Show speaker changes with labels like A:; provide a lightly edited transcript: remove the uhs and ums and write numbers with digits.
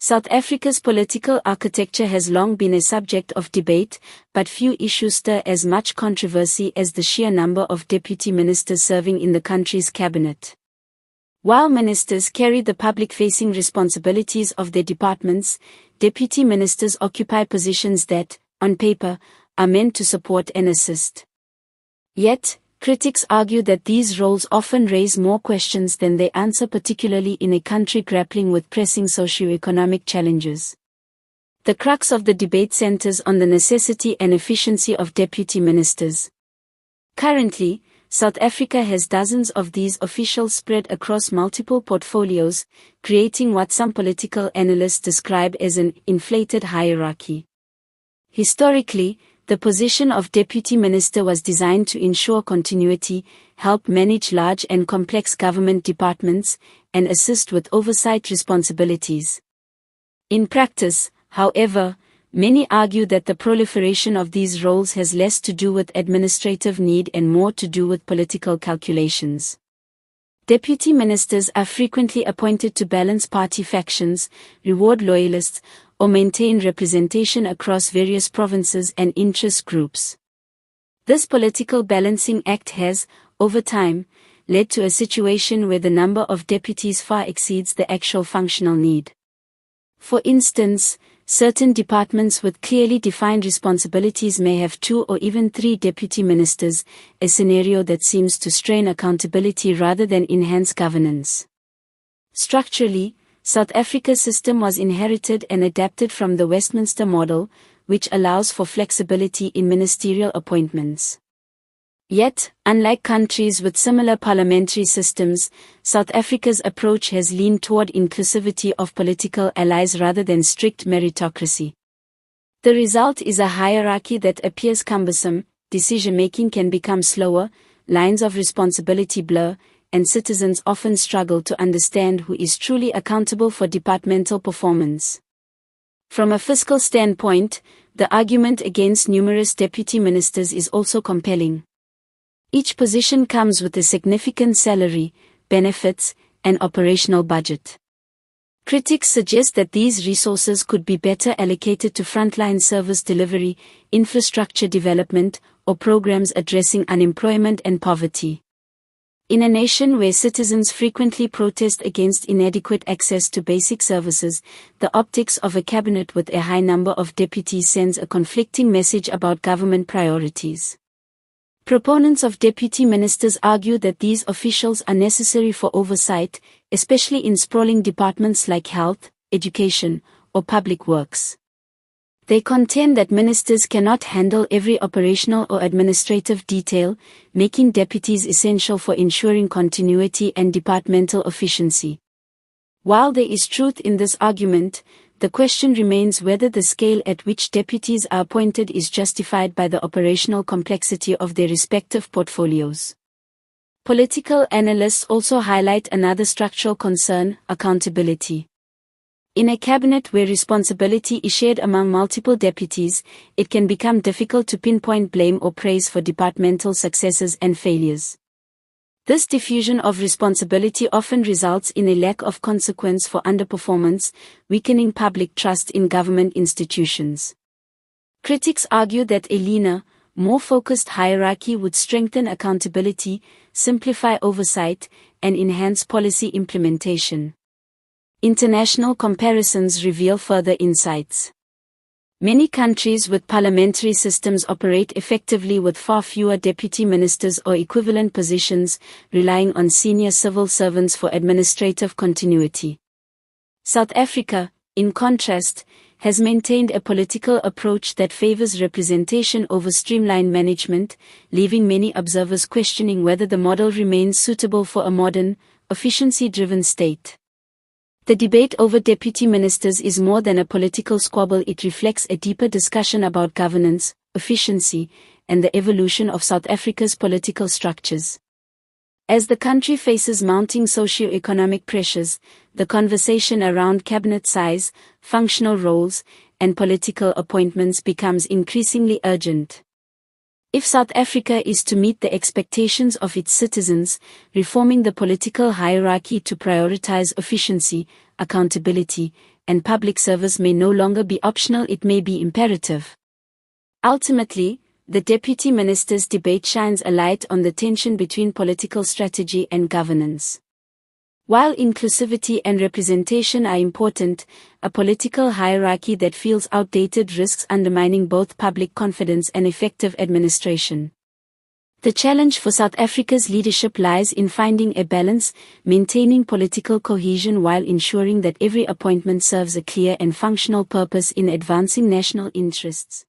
A: South Africa's political architecture has long been a subject of debate, but few issues stir as much controversy as the sheer number of deputy ministers serving in the country's cabinet. While ministers carry the public-facing responsibilities of their departments, deputy ministers occupy positions that, on paper, are meant to support and assist. Yet, critics argue that these roles often raise more questions than they answer, particularly in a country grappling with pressing socio-economic challenges. The crux of the debate centers on the necessity and efficiency of deputy ministers. Currently, South Africa has dozens of these officials spread across multiple portfolios, creating what some political analysts describe as an inflated hierarchy. Historically, the position of deputy minister was designed to ensure continuity, help manage large and complex government departments, and assist with oversight responsibilities. In practice, however, many argue that the proliferation of these roles has less to do with administrative need and more to do with political calculations. Deputy ministers are frequently appointed to balance party factions, reward loyalists, or maintain representation across various provinces and interest groups. This political balancing act has, over time, led to a situation where the number of deputies far exceeds the actual functional need. For instance, certain departments with clearly defined responsibilities may have 2 or even 3 deputy ministers, a scenario that seems to strain accountability rather than enhance governance. Structurally, South Africa's system was inherited and adapted from the Westminster model, which allows for flexibility in ministerial appointments. Yet, unlike countries with similar parliamentary systems, South Africa's approach has leaned toward inclusivity of political allies rather than strict meritocracy. The result is a hierarchy that appears cumbersome, decision-making can become slower, lines of responsibility blur, and citizens often struggle to understand who is truly accountable for departmental performance. From a fiscal standpoint, the argument against numerous deputy ministers is also compelling. Each position comes with a significant salary, benefits, and operational budget. Critics suggest that these resources could be better allocated to frontline service delivery, infrastructure development, or programs addressing unemployment and poverty. In a nation where citizens frequently protest against inadequate access to basic services, the optics of a cabinet with a high number of deputies sends a conflicting message about government priorities. Proponents of deputy ministers argue that these officials are necessary for oversight, especially in sprawling departments like health, education, or public works. They contend that ministers cannot handle every operational or administrative detail, making deputies essential for ensuring continuity and departmental efficiency. While there is truth in this argument, the question remains whether the scale at which deputies are appointed is justified by the operational complexity of their respective portfolios. Political analysts also highlight another structural concern: accountability. In a cabinet where responsibility is shared among multiple deputies, it can become difficult to pinpoint blame or praise for departmental successes and failures. This diffusion of responsibility often results in a lack of consequence for underperformance, weakening public trust in government institutions. Critics argue that a leaner, more focused hierarchy would strengthen accountability, simplify oversight, and enhance policy implementation. International comparisons reveal further insights. Many countries with parliamentary systems operate effectively with far fewer deputy ministers or equivalent positions, relying on senior civil servants for administrative continuity. South Africa, in contrast, has maintained a political approach that favors representation over streamlined management, leaving many observers questioning whether the model remains suitable for a modern, efficiency-driven state. The debate over deputy ministers is more than a political squabble. It reflects a deeper discussion about governance, efficiency, and the evolution of South Africa's political structures. As the country faces mounting socio-economic pressures, the conversation around cabinet size, functional roles, and political appointments becomes increasingly urgent. If South Africa is to meet the expectations of its citizens, reforming the political hierarchy to prioritize efficiency, accountability, and public service may no longer be optional, it may be imperative. Ultimately, the deputy minister's debate shines a light on the tension between political strategy and governance. While inclusivity and representation are important, a political hierarchy that feels outdated risks undermining both public confidence and effective administration. The challenge for South Africa's leadership lies in finding a balance, maintaining political cohesion while ensuring that every appointment serves a clear and functional purpose in advancing national interests.